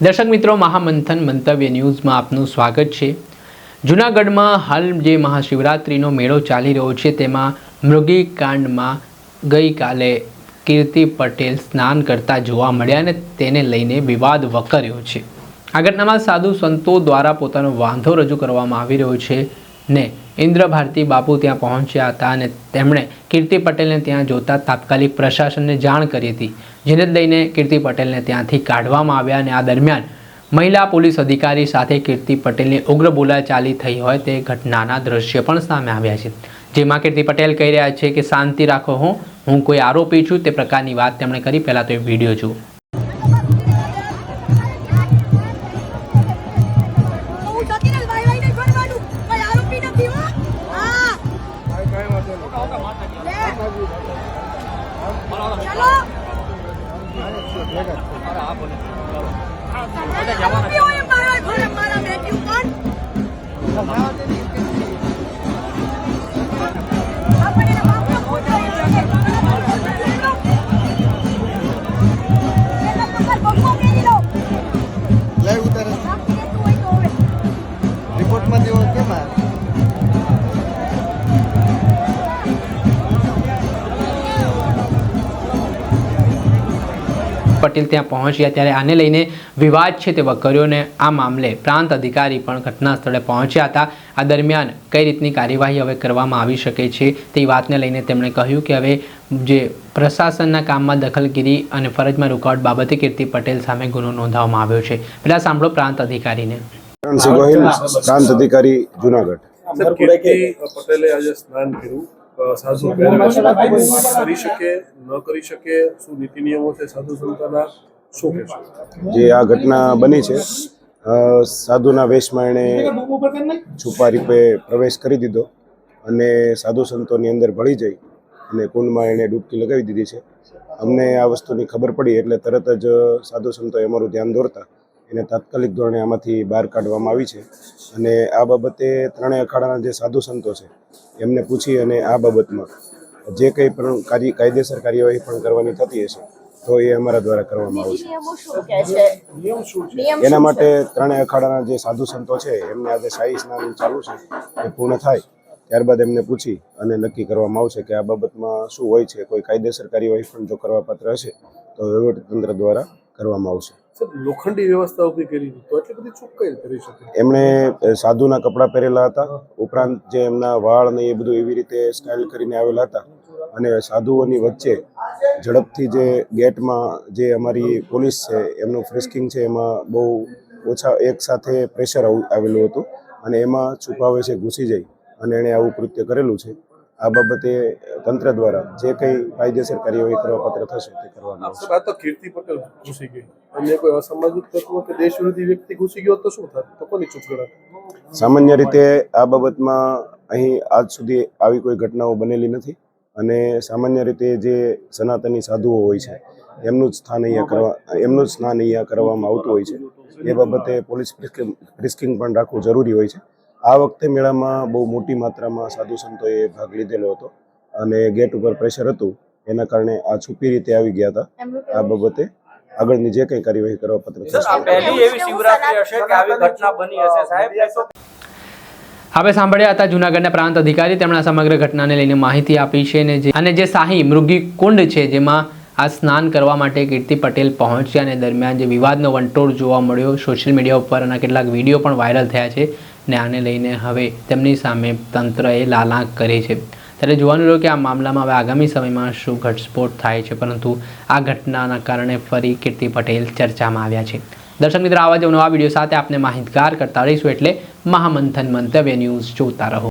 દર્શક મિત્રો, મહામંથન મંતવ્ય ન્યૂઝમાં આપનું સ્વાગત છે। જૂનાગઢમાં હાલ જે મહાશિવરાત્રિનો મેળો ચાલી રહ્યો છે તેમાં મૃગીકાંડમાં ગઈકાલે કીર્તિ પટેલ સ્નાન કરતા જોવા મળ્યા અને તેને લઈને વિવાદ વકર્યો છે। આ ઘટનામાં સાધુ સંતો દ્વારા પોતાનો વાંધો રજૂ કરવામાં આવી રહ્યો છે ને ઇન્દ્ર ભારતી બાપુ ત્યાં પહોંચ્યા હતા અને તેમણે કીર્તિ પટેલને ત્યાં જોતા તાત્કાલિક પ્રશાસનને જાણ કરી હતી, જેને લઈને કીર્તિ પટેલને ત્યાંથી કાઢવામાં આવ્યા અને આ દરમિયાન મહિલા પોલીસ અધિકારી સાથે કીર્તિ પટેલની ઉગ્ર બોલાચાલી થઈ હોય તે ઘટનાના દ્રશ્ય પણ સામે આવ્યા છે, જેમાં કીર્તિ પટેલ કહી રહ્યા છે કે શાંતિ રાખો, હું કોઈ આરોપી છું તે પ્રકારની વાત તેમણે કરી। પહેલાં તો એ વિડીયો જુઓ। પટેલ ત્યાં પહોંચ્યા ત્યારે આને લઈને વિવાદ છે તે વકર્યો ને આ મામલે પ્રાંત અધિકારી પણ ઘટના સ્થળે પહોંચ્યા હતા। આ દરમિયાન કઈ રીતની કાર્યવાહી હવે કરવામાં આવી શકે છે તે વાતને લઈને તેમણે કહ્યું કે હવે જે પ્રશાસનના કામમાં દખલગીરી અને ફરજમાં રૂકાવટ બાબતે કીર્તિ પટેલ સામે ગુનો નોંધવામાં આવ્યો છે। પહેલા સાંભળો પ્રાંત અધિકારીને। પ્રાંત અધિકારી જૂનાગઢ। કીર્તિ પટેલે આજે સ્નાન કર્યું, સાધુ કરી શકે ન કરી શકે, શું નીતિ નિયમો છે સાધુ સંતોના, શું કહેશો? જે આ ઘટના બની છે, સાધુના વેશમાં એણે છુપા રૂપે પ્રવેશ કરી દીધો અને સાધુ સંતોની અંદર ભળી જઈ અને કુંડમાં એણે ડૂબકી લગાવી દીધી છે। અમને આ વસ્તુની ખબર પડી એટલે તરત જ સાધુ સંતોએ અમારું ધ્યાન દોરતા એને તાત્કાલિક ધોરણે આમાંથી બહાર કાઢવામાં આવી છે અને આ બાબતે ત્રણેય અખાડાના જે સાધુ સંતો છે એમને પૂછી અને આ બાબતમાં જે કંઈ પણ કાયદેસર કાર્યવાહી પણ કરવાની થતી હશે તો એ અમારા દ્વારા કરવામાં આવશે। એના માટે ત્રણેય અખાડાના જે સાધુ સંતો છે એમને આજે શાહી સ્નાન ચાલુ છે, એ પૂર્ણ થાય ત્યારબાદ એમને પૂછી અને નક્કી કરવામાં આવશે કે આ બાબતમાં શું હોય છે। કોઈ કાયદેસર કાર્યવાહી પણ જો કરવા પાત્ર હશે તો વહીવટીતંત્ર દ્વારા કરવામાં આવશે। લોખંડી વ્યવસ્થા ઊભી કરી તો એટલી બધી ચૂક કઈ કરી શકે? એમણે સાધુના કપડાં પહેરેલા હતા, ઉપરાંત જે એમના વાળ ને એ બધું એવી રીતે સ્ટાઇલ કરીને આવેલા હતા અને સાધુઓની વચ્ચે ઝડપથી જે ગેટમાં જે અમારી પોલીસ છે એમનું ફ્રિસ્કિંગ છે એમાં બહુ ઓછા એક સાથે પ્રેશર આવેલું હતું અને એમાં છુપાવે છે ઘૂસી જાય અને એણે આવું કૃત્ય કરેલું છે। આ બાબતે તંત્ર દ્વારા જે કંઈ કાયદેસર કાર્યવાહી કરવા પાત્ર થશે તે કરવામાં આવશે। આ તો કીર્તિ પટેલ ઘૂસી ગઈ, અન્ય કોઈ અસામાજિક તત્વો કે દેશ વિરોધી વ્યક્તિ ઘૂસી ગયો તો શું થાય? તો કોની ચૂપ ગણાય? સામાન્ય રીતે આ બાબતમાં અહીં આજ સુધી આવી કોઈ ઘટનાઓ બનેલી નથી અને સામાન્ય રીતે જે સનાતની સાધુઓ હોય છે એમનું જ સ્નાન અહીંયા કરવામાં આવતું હોય છે। એ બાબતે પોલીસ ફ્રિસ્કિંગ પણ રાખવું જરૂરી હોય છે। આ વખતે મેળામાં બહુ મોટી માત્રામાં સાધુ સંતોએ ભાગ લીધેલો હતો અને ગેટ ઉપર પ્રેશર હતું એના કારણે આ છુપી રીતે આવી ગયા હતા। આ બાબતે આગળની જે કંઈ કાર્યવાહી કરવા પાત્ર થશે। હવે સાંભળ્યા હતા જૂનાગઢના પ્રાંત અધિકારી, તેમણે સમગ્ર ઘટનાને લઈને માહિતી આપી છે અને જે શાહી મૃગી કુંડ છે જેમાં આ સ્નાન કરવા માટે કીર્તિ પટેલ પહોંચ્યા અને દરમિયાન જે વિવાદનો વંટોળ જોવા મળ્યો સોશિયલ મીડિયા ઉપર અને કેટલાક વિડીયો પણ વાયરલ થયા છે ને આને લઈને હવે તેમની સામે તંત્રએ લાલાંક કરી છે। ત્યારે જોવાનું રહ્યું કે આ મામલામાં હવે આગામી સમયમાં શું ઘટસ્ફોટ થાય છે, પરંતુ આ ઘટનાના કારણે ફરી કીર્તિ પટેલ ચર્ચામાં આવ્યા છે। દર્શક મિત્રો, આવા જ નવા વિડીયો સાથે આપને માહિતગાર કરતા રહીશું, એટલે મહામંથન મંતવ્ય ન્યૂઝ જોતા રહો।